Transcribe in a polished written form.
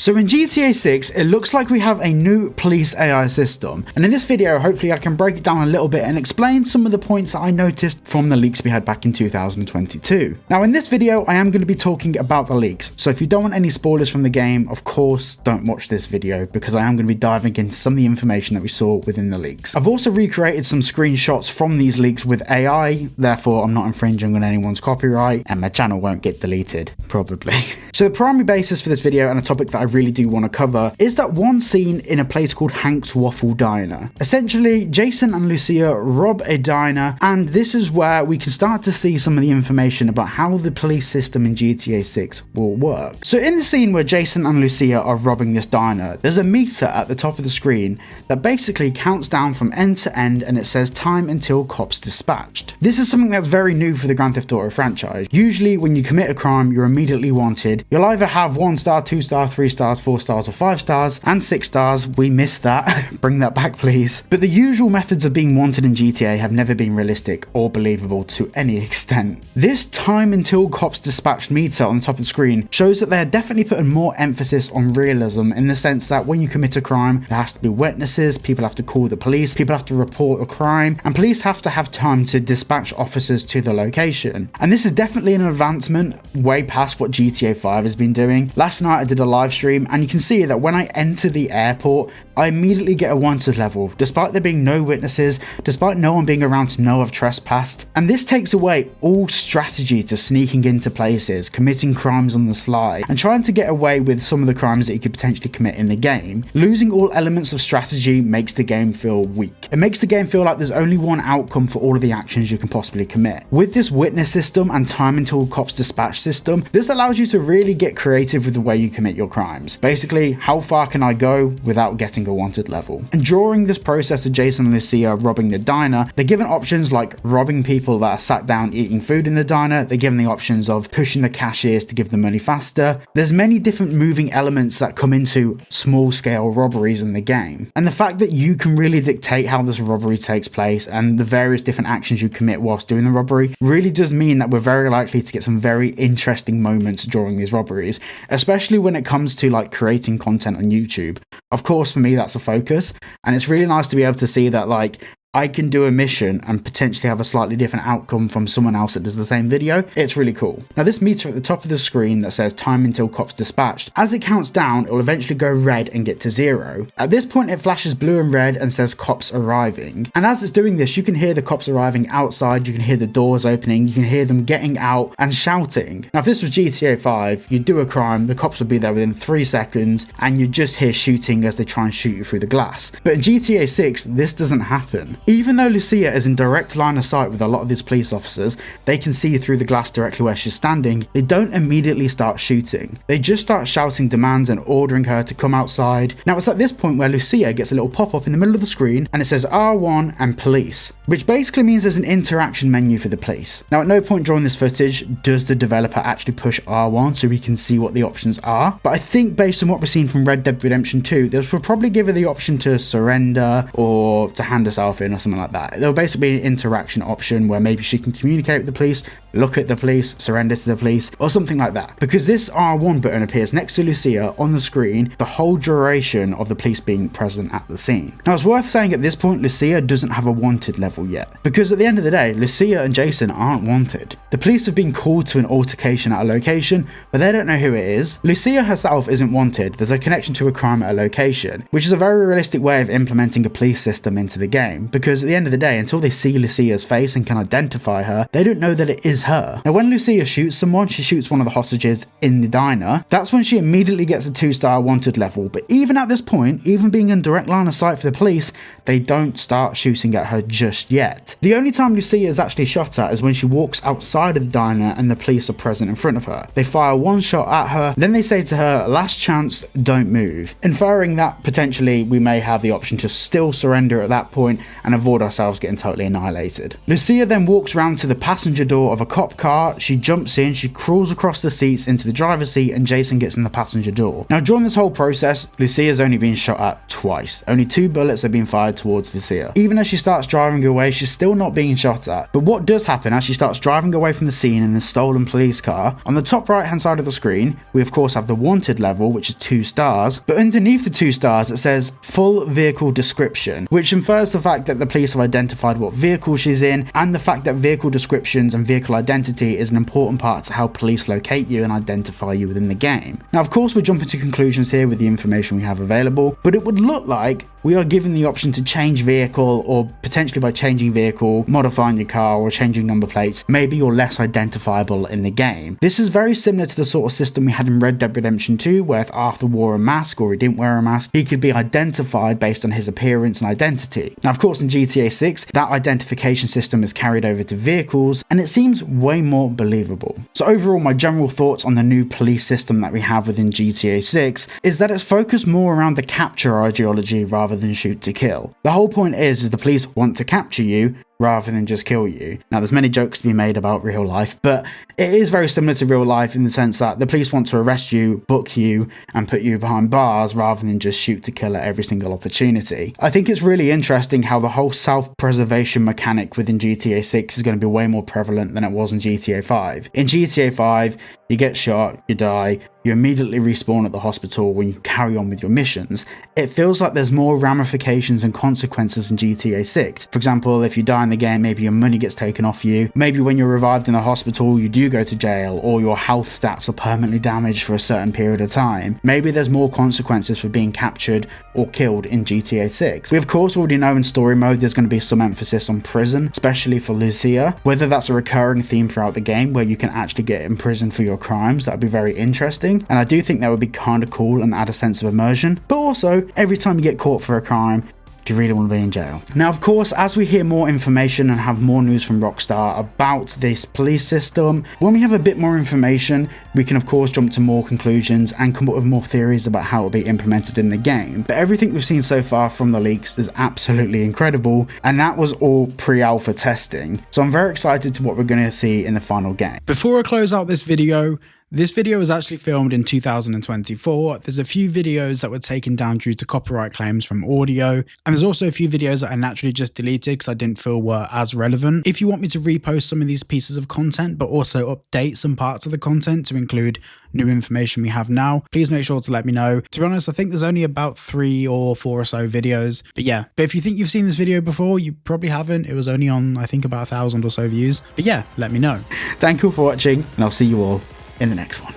So in GTA 6, it looks like we have a new police AI system, and in this video hopefully I can break it down a little bit and explain some of the points that I noticed from the leaks we had back in 2022. Now in this video I am going to be talking about the leaks, so if you don't want any spoilers from the game, of course don't watch this video because I am going to be diving into some of the information that we saw within the leaks. I've also recreated some screenshots from these leaks with AI, therefore I'm not infringing on anyone's copyright and my channel won't get deleted, probably. So the primary basis for this video and a topic that I really do want to cover is that one scene in a place called Hank's Waffle Diner. Essentially, Jason and Lucia rob a diner, and this is where we can start to see some of the information about how the police system in GTA 6 will work. So in the scene where Jason and Lucia are robbing this diner, there's a meter at the top of the screen that basically counts down from end to end, and it says time until cops dispatched. This is something that's very new for the Grand Theft Auto franchise. Usually when you commit a crime, you're immediately wanted. You'll either have 1 star, 2 star, 3 stars, 4 stars or 5 stars, and 6 stars. We missed that. Bring that back please. But the usual methods of being wanted in GTA have never been realistic or believable to any extent. This time until cops dispatched meter on the top of the screen shows that they're definitely putting more emphasis on realism, in the sense that when you commit a crime, there has to be witnesses, people have to call the police, people have to report a crime, and police have to have time to dispatch officers to the location. And this is definitely an advancement way past what GTA 5 has been doing. Last night I did a live stream and you can see that when I enter the airport, I immediately get a wanted level, despite there being no witnesses, despite no one being around to know I've trespassed. And this takes away all strategy to sneaking into places, committing crimes on the sly, and trying to get away with some of the crimes that you could potentially commit in the game. Losing all elements of strategy makes the game feel weak. It makes the game feel like there's only one outcome for all of the actions you can possibly commit. With this witness system and time until cops dispatch system, this allows you to really get creative with the way you commit your crimes. Basically, how far can I go without getting a wanted level? And during this process of Jason and Lucia robbing the diner, they're given options like robbing people that are sat down eating food in the diner. They're given the options of pushing the cashiers to give the money faster. There's many different moving elements that come into small scale robberies in the game. And the fact that you can really dictate how this robbery takes place and the various different actions you commit whilst doing the robbery really does mean that we're very likely to get some very interesting moments during these robberies, especially when it comes to like creating content on YouTube. Of course, for me, that's a focus, and it's really nice to be able to see that like I can do a mission and potentially have a slightly different outcome from someone else that does the same video. It's really cool. Now this meter at the top of the screen that says time until cops dispatched, as it counts down, it will eventually go red and get to 0. At this point it flashes blue and red and says cops arriving. And as it's doing this, you can hear the cops arriving outside, you can hear the doors opening, you can hear them getting out and shouting. Now if this was GTA 5, you'd do a crime, the cops would be there within 3 seconds and you'd just hear shooting as they try and shoot you through the glass. But in GTA 6, this doesn't happen. Even though Lucia is in direct line of sight with a lot of these police officers, they can see through the glass directly where she's standing, they don't immediately start shooting. They just start shouting demands and ordering her to come outside. Now it's at this point where Lucia gets a little pop-up in the middle of the screen and it says R1 and police, which basically means there's an interaction menu for the police. Now at no point during this footage does the developer actually push R1 so we can see what the options are, but I think based on what we've seen from Red Dead Redemption 2, they'll probably give her the option to surrender or to hand herself in or something like that. There'll basically be an interaction option where maybe she can communicate with the police, look at the police, surrender to the police, or something like that. Because this R1 button appears next to Lucia on the screen the whole duration of the police being present at the scene. Now it's worth saying at this point Lucia doesn't have a wanted level yet, because at the end of the day Lucia and Jason aren't wanted. The police have been called to an altercation at a location, but they don't know who it is. Lucia herself isn't wanted, there's a connection to a crime at a location, which is a very realistic way of implementing a police system into the game, because at the end of the day, until they see Lucia's face and can identify her, they don't know that it is her. Now when Lucia shoots someone, she shoots one of the hostages in the diner, that's when she immediately gets a 2-star wanted level. But even at this point, even being in direct line of sight for the police, they don't start shooting at her just yet. The only time Lucia is actually shot at is when she walks outside of the diner and the police are present in front of her. They fire 1 shot at her, then they say to her, last chance, don't move, inferring that potentially we may have the option to still surrender at that point and avoid ourselves getting totally annihilated. Lucia then walks round to the passenger door of a a cop car. She jumps in, she crawls across the seats into the driver's seat, and Jason gets in the passenger door. Now, during this whole process, Lucia's only been shot at twice. Only 2 bullets have been fired towards Lucia. Even as she starts driving away, she's still not being shot at. But what does happen as she starts driving away from the scene in the stolen police car, on the top right hand side of the screen, we of course have the wanted level, which is 2 stars, but underneath the 2 stars it says full vehicle description, which infers the fact that the police have identified what vehicle she's in, and the fact that vehicle descriptions and vehicle identity is an important part to how police locate you and identify you within the game. Now, of course, we're jumping to conclusions here with the information we have available, but it would look like we are given the option to change vehicle, or potentially by changing vehicle, modifying your car, or changing number plates, maybe you're less identifiable in the game. This is very similar to the sort of system we had in Red Dead Redemption 2, where if Arthur wore a mask or he didn't wear a mask, he could be identified based on his appearance and identity. Now, of course, in GTA 6, that identification system is carried over to vehicles, and it seems way more believable. So overall, my general thoughts on the new police system that we have within GTA 6 is that it's focused more around the capture ideology rather than shoot to kill. The whole point is the police want to capture you rather than just kill you. Now, there's many jokes to be made about real life, but it is very similar to real life in the sense that the police want to arrest you, book you, and put you behind bars rather than just shoot to kill at every single opportunity. I think it's really interesting how the whole self-preservation mechanic within GTA 6 is going to be way more prevalent than it was in GTA 5. In GTA 5, you get shot, you die, you immediately respawn at the hospital when you carry on with your missions. It feels like there's more ramifications and consequences in GTA 6. For example, if you die in the game, maybe your money gets taken off you. Maybe when you're revived in the hospital, you do go to jail, or your health stats are permanently damaged for a certain period of time. Maybe there's more consequences for being captured or killed in GTA 6. We of course already know in story mode there's going to be some emphasis on prison, especially for Lucia. Whether that's a recurring theme throughout the game where you can actually get in prison for your crimes, that would be very interesting, and I do think that would be kind of cool and add a sense of immersion. But also, every time you get caught for a crime, do you really want to be in jail? Now, of course, as we hear more information and have more news from Rockstar about this police system, when we have a bit more information, we can of course jump to more conclusions and come up with more theories about how it will be implemented in the game. But everything we've seen so far from the leaks is absolutely incredible, and that was all pre-alpha testing. So I'm very excited to what we're going to see in the final game. Before I close out this video was actually filmed in 2024. There's a few videos that were taken down due to copyright claims from audio, and there's also a few videos that I naturally just deleted because I didn't feel were as relevant. If you want me to repost some of these pieces of content, but also update some parts of the content to include new information we have now, please make sure to let me know. To be honest, I think there's only about 3 or 4 or so videos, but yeah. But if you think you've seen this video before, you probably haven't. It was only on, I think, about 1,000 or so views, but yeah, let me know. Thank you for watching, and I'll see you all in the next one.